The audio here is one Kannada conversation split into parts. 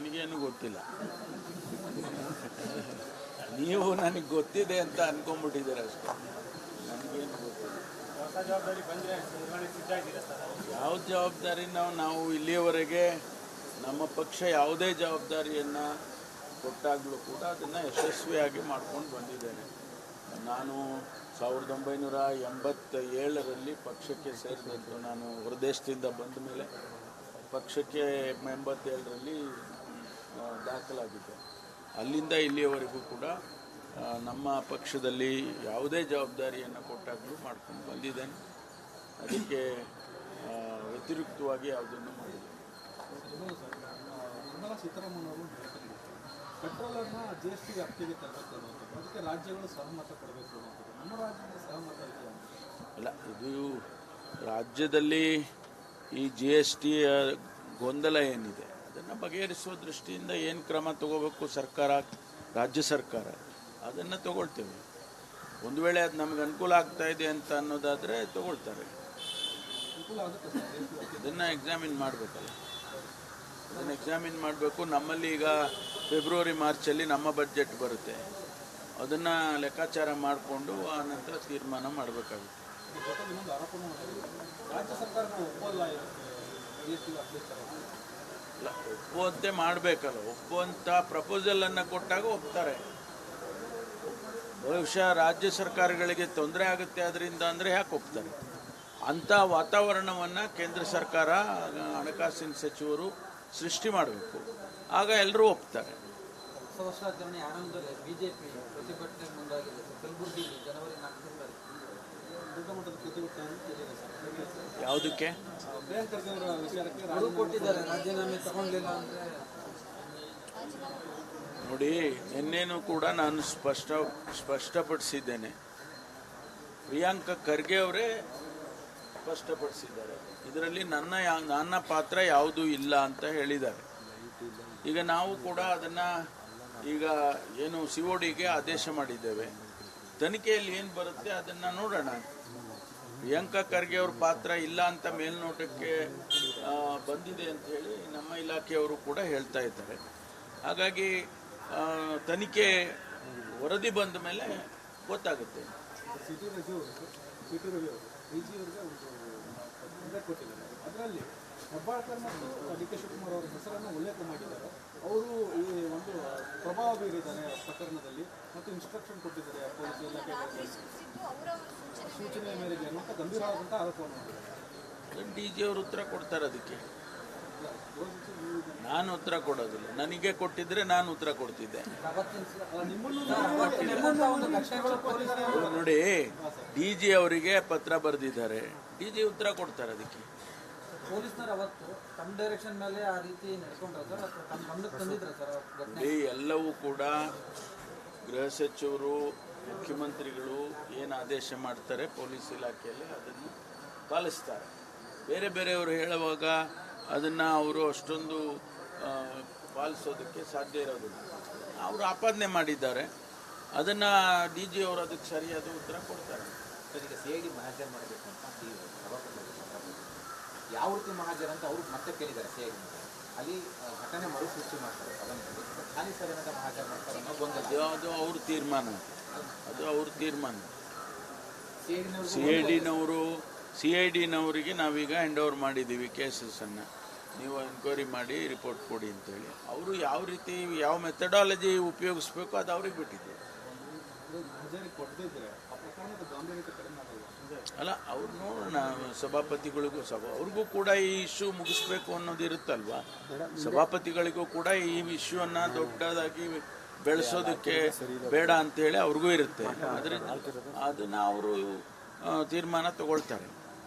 ನನಗೇನು ಗೊತ್ತಿಲ್ಲ. ನೀವು ನನಗೆ ಗೊತ್ತಿದೆ ಅಂತ ಅನ್ಕೊಂಡ್ಬಿಟ್ಟಿದ್ದೀರ ಅಷ್ಟೇ. ನನಗೇನು ಗೊತ್ತಿಲ್ಲ. ಯಾವ ಜವಾಬ್ದಾರಿ ನಾವು ಇಲ್ಲಿಯವರೆಗೆ ನಮ್ಮ ಪಕ್ಷ ಯಾವುದೇ ಜವಾಬ್ದಾರಿಯನ್ನು ಕೊಟ್ಟಾಗಲೂ ಕೂಡ ಅದನ್ನು ಯಶಸ್ವಿಯಾಗಿ ಮಾಡ್ಕೊಂಡು ಬಂದಿದ್ದೇನೆ. ನಾನು 1987ರಲ್ಲಿ ಪಕ್ಷಕ್ಕೆ ಸೇರಿದಂತು. ನಾನು ಹೊರದೇಶದಿಂದ ಬಂದ ಮೇಲೆ ಪಕ್ಷಕ್ಕೆ 87ರಲ್ಲಿ ದಾಖಲಾಗಿದ್ದೆ. ಅಲ್ಲಿಂದ ಇಲ್ಲಿಯವರೆಗೂ ಕೂಡ ನಮ್ಮ ಪಕ್ಷದಲ್ಲಿ ಯಾವುದೇ ಜವಾಬ್ದಾರಿಯನ್ನು ಕೊಟ್ಟಾಗಲೂ ಮಾಡ್ಕೊಂಡು ಬಂದಿದ್ದೇನೆ. ಅದಕ್ಕೆ ವ್ಯತಿರಿಕ್ತವಾಗಿ ಯಾವುದನ್ನು ಮಾಡಿದೆ. ನಿರ್ಮಲಾ ಸೀತಾರಾಮನ್ ಅವರು ಪೆಟ್ರೋಲನ್ನು GST ವ್ಯಾಪ್ತಿಗೆ ತರಬೇಕು ಅನ್ನೋದು, ಅದಕ್ಕೆ ರಾಜ್ಯಗಳು ಸಹಮತ ಕೊಡಬೇಕು ಅನ್ನೋದು. ನಮ್ಮ ರಾಜ್ಯದ ಸಹಮತ ಇದೆಯಾ? ಅಲ್ಲ, ಇದು ರಾಜ್ಯದಲ್ಲಿ ಈ GST ಗೊಂದಲ ಏನಿದೆ ಅದನ್ನು ಬಗೆಹರಿಸುವ ದೃಷ್ಟಿಯಿಂದ ಏನು ಕ್ರಮ ತಗೋಬೇಕು ಸರ್ಕಾರ, ರಾಜ್ಯ ಸರ್ಕಾರ ಅದನ್ನು ತಗೊಳ್ತೇವೆ. ಒಂದು ವೇಳೆ ಅದು ನಮ್ಗೆ ಅನುಕೂಲ ಆಗ್ತಾ ಇದೆ ಅಂತ ಅನ್ನೋದಾದರೆ ತಗೊಳ್ತಾರೆ. ಅದನ್ನು ಎಕ್ಸಾಮಿನ್ ಮಾಡಬೇಕಲ್ಲ, ಅದನ್ನು ಎಕ್ಸಾಮಿನ್ ಮಾಡಬೇಕು. ನಮ್ಮಲ್ಲಿ ಈಗ ಫೆಬ್ರವರಿ ಮಾರ್ಚಲ್ಲಿ ನಮ್ಮ ಬಜೆಟ್ ಬರುತ್ತೆ. ಅದನ್ನು ಲೆಕ್ಕಾಚಾರ ಮಾಡಿಕೊಂಡು ಆ ನಂತರ ತೀರ್ಮಾನ ಮಾಡಬೇಕಾಗುತ್ತೆ. ಅಲ್ಲ, ಒಪ್ಪುವಂತೆ ಮಾಡಬೇಕಲ್ಲ. ಒಪ್ಪುವಂಥ ಪ್ರಪೋಸಲನ್ನು ಕೊಟ್ಟಾಗ ಒಪ್ತಾರೆ. ಬಹುಶಃ ರಾಜ್ಯ ಸರ್ಕಾರಗಳಿಗೆ ತೊಂದರೆ ಆಗುತ್ತೆ ಅದರಿಂದ ಅಂದರೆ ಯಾಕೆ ಒಪ್ತಾರೆ? ಅಂಥ ವಾತಾವರಣವನ್ನು ಕೇಂದ್ರ ಸರ್ಕಾರ, ಹಣಕಾಸಿನ ಸಚಿವರು ಸೃಷ್ಟಿ ಮಾಡಬೇಕು. ಆಗ ಎಲ್ಲರೂ ಒಪ್ತಾರೆ. ಹೊಸ ವರ್ಷಾಚರಣೆ ಆರಂಭದಲ್ಲಿ ಬಿಜೆಪಿ ಪ್ರತಿಭಟನೆ ಮುಂದಾಗಿದೆ. ಕಲಬುರಗಿಯಲ್ಲಿ ಜನವರಿ 4 ದೊಡ್ಡ ಮಟ್ಟದ ಪ್ರತಿಭಟನೆ ಯಾವುದಕ್ಕೆ ಕೊಟ್ಟಿದ್ದಾರೆ? ರಾಜೀನಾಮೆ ತಗೊಂಡಿಲ್ಲ ಅಂದರೆ ನೋಡಿ, ನಿನ್ನೇನೂ ಕೂಡ ನಾನು ಸ್ಪಷ್ಟಪಡಿಸಿದ್ದೇನೆ. ಪ್ರಿಯಾಂಕಾ ಖರ್ಗೆ ಅವರೇ ಸ್ಪಷ್ಟಪಡಿಸಿದ್ದಾರೆ. ಇದರಲ್ಲಿ ನನ್ನ ಪಾತ್ರ ಯಾವುದೂ ಇಲ್ಲ ಅಂತ ಹೇಳಿದ್ದಾರೆ. ಈಗ ನಾವು ಕೂಡ ಅದನ್ನು ಈಗ ಏನು CODಗೆ ಆದೇಶ ಮಾಡಿದ್ದೇವೆ. ತನಿಖೆಯಲ್ಲಿ ಏನು ಬರುತ್ತೆ ಅದನ್ನು ನೋಡೋಣ. ಪ್ರಿಯಾಂಕಾ ಖರ್ಗೆ ಅವ್ರ ಪಾತ್ರ ಇಲ್ಲ ಅಂತ ಮೇಲ್ನೋಟಕ್ಕೆ ಬಂದಿದೆ ಅಂತ ಹೇಳಿ ನಮ್ಮ ಇಲಾಖೆಯವರು ಕೂಡ ಹೇಳ್ತಾ ಇದ್ದಾರೆ. ಹಾಗಾಗಿ ತನಿಖೆ ವರದಿ ಬಂದ ಮೇಲೆ ಗೊತ್ತಾಗುತ್ತೆ. ಅದರಲ್ಲಿ ಹೆಬ್ಬಾಳ್ಕರ್ ಮತ್ತು DK ಶಿವಕುಮಾರ್ ಅವರ ಹೆಸರನ್ನು ಉಲ್ಲೇಖ ಮಾಡಿದ್ದಾರೆ. ಅವರು ಈ ಒಂದು ಪ್ರಭಾವ ಬೀರಿದ್ದಾರೆ ಪ್ರಕರಣದಲ್ಲಿ ಮತ್ತು ಇನ್ಸ್ಟ್ರಕ್ಷನ್ ಕೊಟ್ಟಿದ್ದಾರೆ ಪೊಲೀಸ್ ಇಲಾಖೆ ಸೂಚನೆ ಮೇರೆಗೆ ಅನ್ನುವಂಥ ಗಂಭೀರವಾದಂಥ ಆರೋಪವನ್ನು ಮಾಡಿದ್ದಾರೆ. DG ಅವರು ಉತ್ತರ ಕೊಡ್ತಾರೆ. ಅದಕ್ಕೆ ನಾನು ಉತ್ತರ ಕೊಡೋದಿಲ್ಲ. ನನಗೆ ಕೊಟ್ಟಿದ್ರೆ ನಾನು ಉತ್ತರ ಕೊಡ್ತಿದ್ದೆ. ನೋಡಿ, DG ಅವರಿಗೆ ಪತ್ರ ಬರೆದಿದ್ದಾರೆ, DG ಉತ್ತರ ಕೊಡ್ತಾರೆ. ಅದಕ್ಕೆ ಪೊಲೀಸ್ನವರು ಅವತ್ತು ತಮ್ಮ ಡೈರೆಕ್ಷನ್ ಮೇಲೆ ಆ ರೀತಿ ನಡ್ಕೊಂಡ್ರೆ ಸರ್, ಅಥವಾ ತಮ್ಮ ಗಮನಕ್ಕೆ ತಂದಿದ್ರೆ ಸರ್ ಘಟನೆ? ಎಲ್ಲವೂ ಕೂಡ ಗೃಹ ಸಚಿವರು, ಮುಖ್ಯಮಂತ್ರಿಗಳು ಏನು ಆದೇಶ ಮಾಡ್ತಾರೆ ಪೊಲೀಸ್ ಇಲಾಖೆಯಲ್ಲಿ ಅದನ್ನು ಪಾಲಿಸ್ತಾರೆ. ಬೇರೆ ಬೇರೆಯವರು ಹೇಳುವಾಗ ಅದನ್ನು ಅವರು ಅಷ್ಟೊಂದು ಪಾಲಿಸೋದಕ್ಕೆ ಸಾಧ್ಯ ಇರೋದಿಲ್ಲ. ಅವರು ಆಪಾದನೆ ಮಾಡಿದ್ದಾರೆ, ಅದನ್ನು DG ಅವರು ಅದಕ್ಕೆ ಸರಿಯಾದ ಉತ್ತರ ಕೊಡ್ತಾರೆ. ಈಗ CID ಮಹಾಜರ್ ಮಾಡಬೇಕು ಅಂತ ಯಾವ ರೀತಿ ಮಹಾಜರ್ ಅಂತ ಅವರು ಮತ್ತೆ ಕೇಳಿದ್ದಾರೆ. CID ಅಲ್ಲಿ ಘಟನೆ ಮರುಸೃಷ್ಟಿ ಮಾಡ್ತಾರೆ ಸದನದಲ್ಲಿ. ಖಾಲಿ ಸದನದ ಮಹಾಜರ್ ಮಾಡ್ತಾರೆ ಅನ್ನೋ ಗೊಂದಲ. ಅದು ಅವ್ರ ತೀರ್ಮಾನ. CIDನವರಿಗೆ ನಾವೀಗ ಹ್ಯಾಂಡ್ ಓವರ್ ಮಾಡಿದ್ದೀವಿ ಕೇಸಸನ್ನು. ನೀವು ಎನ್ಕ್ವೈರಿ ಮಾಡಿ ರಿಪೋರ್ಟ್ ಕೊಡಿ ಅಂತೇಳಿ. ಅವರು ಯಾವ ರೀತಿ ಯಾವ ಮೆಥಡಾಲಜಿ ಉಪಯೋಗಿಸ್ಬೇಕು ಅದು ಅವ್ರಿಗೆ ಬಿಟ್ಟಿದೆ. ಅಲ್ಲ, ಅವ್ರು ನೋಡೋಣ. ಸಭಾಪತಿಗಳಿಗೂ ಅವ್ರಿಗೂ ಕೂಡ ಈ ಇಶ್ಯೂ ಮುಗಿಸ್ಬೇಕು ಅನ್ನೋದು ಇರುತ್ತಲ್ವಾ. ಸಭಾಪತಿಗಳಿಗೂ ಕೂಡ ಈ ಇಶ್ಯೂವನ್ನು ದೊಡ್ಡದಾಗಿ ಬೆಳೆಸೋದಕ್ಕೆ ಬೇಡ ಅಂತೇಳಿ ಅವ್ರಿಗೂ ಇರುತ್ತೆ. ಅದರಿಂದ ಅದನ್ನು ಅವರು ತೀರ್ಮಾನ ತಗೊಳ್ತಾರೆ.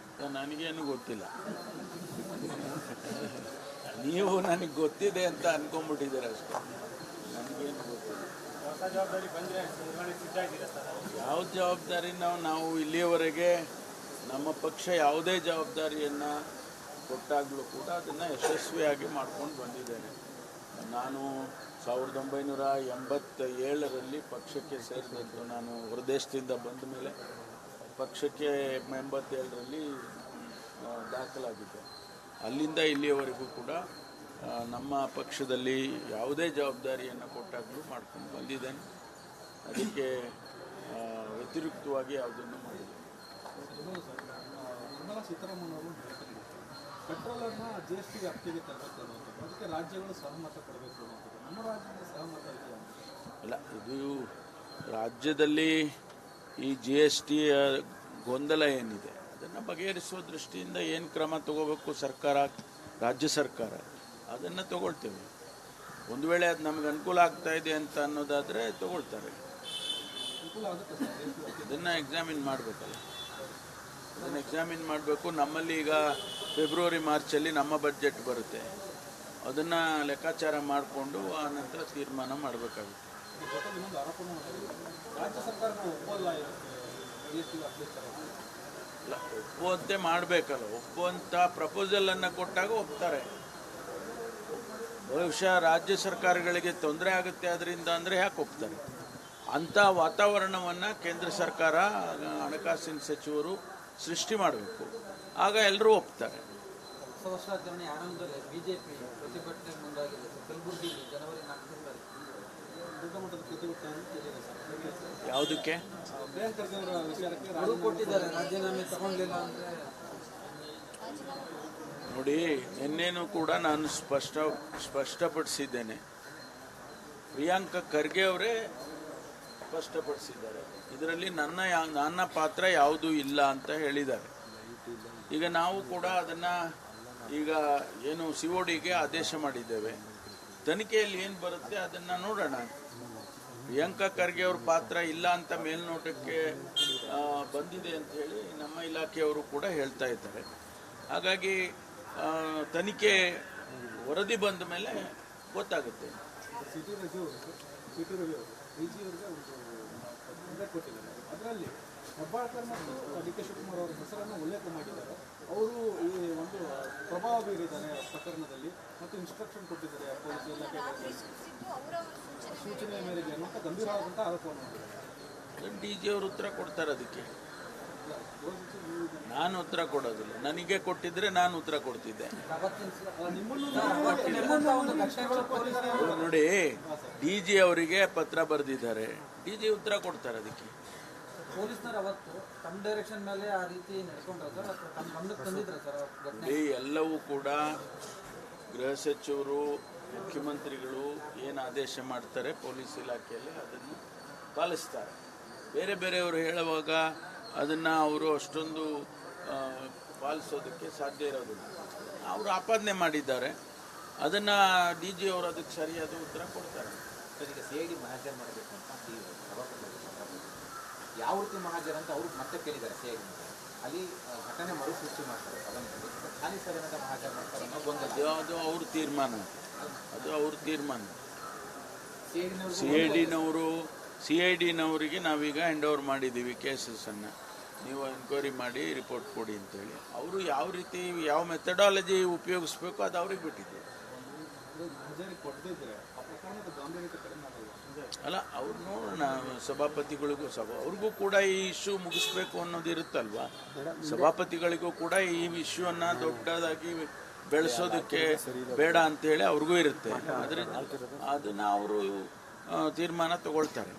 ನನಗೇನು ಗೊತ್ತಿಲ್ಲ. ನೀವು ನನಗೆ ಗೊತ್ತಿದೆ ಅಂತ ಅನ್ಕೊಂಡ್ಬಿಟ್ಟಿದ್ದೀರ ಅಷ್ಟೇ. ನನಗೇನು ಗೊತ್ತಿಲ್ಲ. ಯಾವ ಜವಾಬ್ದಾರಿ ನಾವು ಇಲ್ಲಿಯವರೆಗೆ ನಮ್ಮ ಪಕ್ಷ ಯಾವುದೇ ಜವಾಬ್ದಾರಿಯನ್ನು ಕೊಟ್ಟಾಗಲೂ ಕೂಡ ಅದನ್ನು ಯಶಸ್ವಿಯಾಗಿ ಮಾಡ್ಕೊಂಡು ಬಂದಿದ್ದೇನೆ. ನಾನು 1987ರಲ್ಲಿ ಪಕ್ಷಕ್ಕೆ ಸೇರಿದಂತು. ನಾನು ಹೊರದೇಶದಿಂದ ಬಂದ ಮೇಲೆ ಪಕ್ಷಕ್ಕೆ 87ರಲ್ಲಿ ದಾಖಲಾಗಿದ್ದೆ. ಅಲ್ಲಿಂದ ಇಲ್ಲಿಯವರೆಗೂ ಕೂಡ ನಮ್ಮ ಪಕ್ಷದಲ್ಲಿ ಯಾವುದೇ ಜವಾಬ್ದಾರಿಯನ್ನು ಕೊಟ್ಟಾಗಲೂ ಮಾಡ್ಕೊಂಡು ಬಂದಿದ್ದೇನೆ. ಅದಕ್ಕೆ ವ್ಯತಿರಿಕ್ತವಾಗಿ ಯಾವುದನ್ನು ಮಾಡಿಲ್ಲ. ನಿರ್ಮಲಾ ಸೀತಾರಾಮನ್ ಅವರು ಪೆಟ್ರೋಲನ್ನು GST ವ್ಯಾಪ್ತಿಗೆ ತರಬೇಕು ಅನ್ನೋದು, ಅದಕ್ಕೆ ರಾಜ್ಯಗಳು ಸಹಮತ ಕೊಡಬೇಕು ಅನ್ನೋದು. ನಮ್ಮ ರಾಜ್ಯದ ಸಹಮತ ಇದೆಯಾ? ಅಲ್ಲ, ಇದು ರಾಜ್ಯದಲ್ಲಿ ಈ GST ಗೊಂದಲ ಏನಿದೆ ಅದನ್ನು ಬಗೆಹರಿಸುವ ದೃಷ್ಟಿಯಿಂದ ಏನು ಕ್ರಮ ತಗೋಬೇಕು ಸರ್ಕಾರ, ರಾಜ್ಯ ಸರ್ಕಾರ ಅದನ್ನು ತಗೊಳ್ತೇವೆ. ಒಂದು ವೇಳೆ ಅದು ನಮ್ಗೆ ಅನುಕೂಲ ಆಗ್ತಾ ಇದೆ ಅಂತ ಅನ್ನೋದಾದರೆ ತಗೊಳ್ತಾರೆ. ಅನುಕೂಲ ಆಗುತ್ತೆ ಸರ್. ಅದನ್ನು ಎಕ್ಸಾಮಿನ್ ಮಾಡಬೇಕಲ್ಲ, ಅದನ್ನು ಎಕ್ಸಾಮಿನ್ ಮಾಡಬೇಕು. ನಮ್ಮಲ್ಲಿ ಈಗ ಫೆಬ್ರವರಿ ಮಾರ್ಚಲ್ಲಿ ನಮ್ಮ ಬಜೆಟ್ ಬರುತ್ತೆ, ಅದನ್ನು ಲೆಕ್ಕಾಚಾರ ಮಾಡಿಕೊಂಡು ಆ ನಂತರ ತೀರ್ಮಾನ ಮಾಡಬೇಕಾಗುತ್ತೆ. ಜೊತೆಗೆ ಇನ್ನೊಂದು ಆರೋಪನೂ ಮಾಡಿದ್ರು, ರಾಜ್ಯ ಸರ್ಕಾರ ಒಪ್ಪಲ್ಲ GST ವ್ಯಾಪ್ತಿ ತರೋದು. ಅಲ್ಲ, ಒಪ್ಪುವಂತೆ ಮಾಡಬೇಕಲ್ಲ, ಒಪ್ಪುವಂಥ ಪ್ರಪೋಸಲನ್ನು ಕೊಟ್ಟಾಗ ಒಪ್ತಾರೆ. ಬಹುಶಃ ರಾಜ್ಯ ಸರ್ಕಾರಗಳಿಗೆ ತೊಂದರೆ ಆಗುತ್ತೆ ಅದರಿಂದ ಅಂದರೆ ಯಾಕೆ ಒಪ್ತಾರೆ? ಅಂಥ ವಾತಾವರಣವನ್ನು ಕೇಂದ್ರ ಸರ್ಕಾರ, ಹಣಕಾಸಿನ ಸಚಿವರು ಸೃಷ್ಟಿ ಮಾಡಬೇಕು, ಆಗ ಎಲ್ಲರೂ ಒಪ್ತಾರೆ. ಹೊಸ ವರ್ಷಾಚರಣೆ ಆರಂಭದಲ್ಲಿ ಬಿಜೆಪಿ ಪ್ರತಿಭಟನೆ ಮುಂದಾಗಿದೆ ಸರ್. ಕಲಬುರಗಿಯಲ್ಲಿ ಜನವರಿ 4 ತಾರೀಕು ದೊಡ್ಡ ಮಟ್ಟದ ಪ್ರತಿಭಟನೆ ಇದೆ ಸರ್. ಯಾವುದಕ್ಕೆ? ಪ್ರಿಯಾಂಕ್ ಖರ್ಗೆ ಅವರ ವಿಚಾರಕ್ಕೆ ಅವರು ಕೊಟ್ಟಿದ್ದಾರೆ, ರಾಜೀನಾಮೆ ತಗೊಂಡಿಲ್ಲ ಅಂದರೆ. ನೋಡಿ, ನಿನ್ನೇನೂ ಕೂಡ ನಾನು ಸ್ಪಷ್ಟಪಡಿಸಿದ್ದೇನೆ. ಪ್ರಿಯಾಂಕ ಖರ್ಗೆ ಅವರೇ ಸ್ಪಷ್ಟಪಡಿಸಿದ್ದಾರೆ, ಇದರಲ್ಲಿ ನನ್ನ ಪಾತ್ರ ಯಾವುದೂ ಇಲ್ಲ ಅಂತ ಹೇಳಿದ್ದಾರೆ. ಈಗ ನಾವು ಕೂಡ ಅದನ್ನು ಈಗ ಏನು CODಗೆ ಆದೇಶ ಮಾಡಿದ್ದೇವೆ. ತನಿಖೆಯಲ್ಲಿ ಏನು ಬರುತ್ತೆ ಅದನ್ನು ನೋಡೋಣ. ಪ್ರಿಯಾಂಕ ಖರ್ಗೆ ಅವ್ರ ಪಾತ್ರ ಇಲ್ಲ ಅಂತ ಮೇಲ್ನೋಟಕ್ಕೆ ಬಂದಿದೆ ಅಂತ ಹೇಳಿ ನಮ್ಮ ಇಲಾಖೆಯವರು ಕೂಡ ಹೇಳ್ತಾ ಇದ್ದಾರೆ. ಹಾಗಾಗಿ ತನಿಖೆ ವರದಿ ಬಂದ ಮೇಲೆ ಗೊತ್ತಾಗುತ್ತೆ. ಸಿಟಿ ರವಿ ಅವರು DG ಅವರಿಗೆ ಒಂದು ಪತ್ರ ಕೊಟ್ಟಿದ್ದಾರೆ. ಅದರಲ್ಲಿ ಹೆಬ್ಬಾಳ್ಕರ್ ಮತ್ತು DK ಶಿವಕುಮಾರ್ ಅವರ ಹೆಸರನ್ನು ಉಲ್ಲೇಖ ಮಾಡಿದ್ದಾರೆ. ಅವರು ಈ ಒಂದು ಪ್ರಭಾವ ಬೀರಿದ್ದಾರೆ ಪ್ರಕರಣದಲ್ಲಿ ಮತ್ತು ಇನ್ಸ್ಟ್ರಕ್ಷನ್ ಕೊಟ್ಟಿದ್ದಾರೆ ಪೊಲೀಸ್ ಇಲಾಖೆಗೆ ಸೂಚನೆ ಮೇರೆಗೆ ಅನ್ನುವಂಥ ಗಂಭೀರವಾದಂಥ ಆರೋಪವನ್ನು ಮಾಡಿದ್ದಾರೆ. DG ಅವರು ಉತ್ತರ ಕೊಡ್ತಾರೆ. ಅದಕ್ಕೆ ನಾನು ಉತ್ತರ ಕೊಡೋದಿಲ್ಲ. ನನಗೆ ಕೊಟ್ಟಿದ್ರೆ ನಾನು ಉತ್ತರ ಕೊಡ್ತಿದ್ದೆ. ನೋಡಿ, DG ಅವರಿಗೆ ಪತ್ರ ಬರೆದಿದ್ದಾರೆ, DG ಉತ್ತರ ಕೊಡ್ತಾರೆ. ಅದಕ್ಕೆ ಪೊಲೀಸ್ನವರು ಅವತ್ತು ತಮ್ಮ ಡೈರೆಕ್ಷನ್ ಮೇಲೆ ಆ ರೀತಿ ನಡ್ಕೊಂಡ್ರೆ ಸರ್, ಅಥವಾ ತಮ್ಮ ಗಮನಕ್ಕೆ ತಂದಿದ್ರೆ ಸರ್ ಘಟನೆ? ಎಲ್ಲವೂ ಕೂಡ ಗೃಹ ಸಚಿವರು, ಮುಖ್ಯಮಂತ್ರಿಗಳು ಏನು ಆದೇಶ ಮಾಡ್ತಾರೆ ಪೊಲೀಸ್ ಇಲಾಖೆಯಲ್ಲಿ ಅದನ್ನು ಪಾಲಿಸ್ತಾರೆ. ಬೇರೆ ಬೇರೆಯವರು ಹೇಳುವಾಗ ಅದನ್ನು ಅವರು ಅಷ್ಟೊಂದು ಪಾಲಿಸೋದಕ್ಕೆ ಸಾಧ್ಯ ಇರೋದಿಲ್ಲ. ಅವರು ಆಪಾದನೆ ಮಾಡಿದ್ದಾರೆ, ಅದನ್ನು DG ಅವರು ಅದಕ್ಕೆ ಸರಿಯಾದ ಉತ್ತರ ಕೊಡ್ತಾರೆ. ಈಗ CID ಮಹಾಜರ್ ಮಾಡಬೇಕು ಅಂತ ಯಾವ ರೀತಿ ಮಹಾಜರ್ ಅಂತ ಅವರು ಮತ್ತೆ ಕೇಳಿದ್ದಾರೆ CID. ಅಲ್ಲಿ ಘಟನೆ ಮರುಸೃಷ್ಟಿ ಮಾಡ್ತಾರೆ ಸದನದಲ್ಲಿ, ಖಾಲಿ ಸದನದ ಮಹಾಜರ್ ಮಾಡ್ತಾರೆ ಅನ್ನೋ ಗೊಂದಲ. ಅದು ಅವ್ರ ತೀರ್ಮಾನ, ಅದು ಅವ್ರ ತೀರ್ಮಾನ. CIDನವರಿಗೆ ನಾವೀಗ ಹ್ಯಾಂಡ್ ಓವರ್ ಮಾಡಿದ್ದೀವಿ ಕೇಸಸನ್ನು. ನೀವು ಎನ್ಕ್ವೈರಿ ಮಾಡಿ ರಿಪೋರ್ಟ್ ಕೊಡಿ ಅಂತೇಳಿ. ಅವರು ಯಾವ ರೀತಿ ಯಾವ ಮೆಥಡಾಲಜಿ ಉಪಯೋಗಿಸ್ಬೇಕು ಅದು ಅವ್ರಿಗೆ ಬಿಟ್ಟಿದೆ. ಅಲ್ಲ, ಅವ್ರು ನೋಡೋಣ, ಸಭಾಪತಿಗಳಿಗೂ ಅವ್ರಿಗೂ ಕೂಡ ಈ ಇಶ್ಯೂ ಮುಗಿಸ್ಬೇಕು ಅನ್ನೋದು ಇರುತ್ತಲ್ವಾ. ಸಭಾಪತಿಗಳಿಗೂ ಕೂಡ ಈ ಇಶ್ಯೂವನ್ನು ದೊಡ್ಡದಾಗಿ ಬೆಳೆಸೋದಕ್ಕೆ ಬೇಡ ಅಂತೇಳಿ ಅವ್ರಿಗೂ ಇರುತ್ತೆ. ಅದರಿಂದ ಅದನ್ನು ಅವರು ತೀರ್ಮಾನ ತಗೊಳ್ತಾರೆ.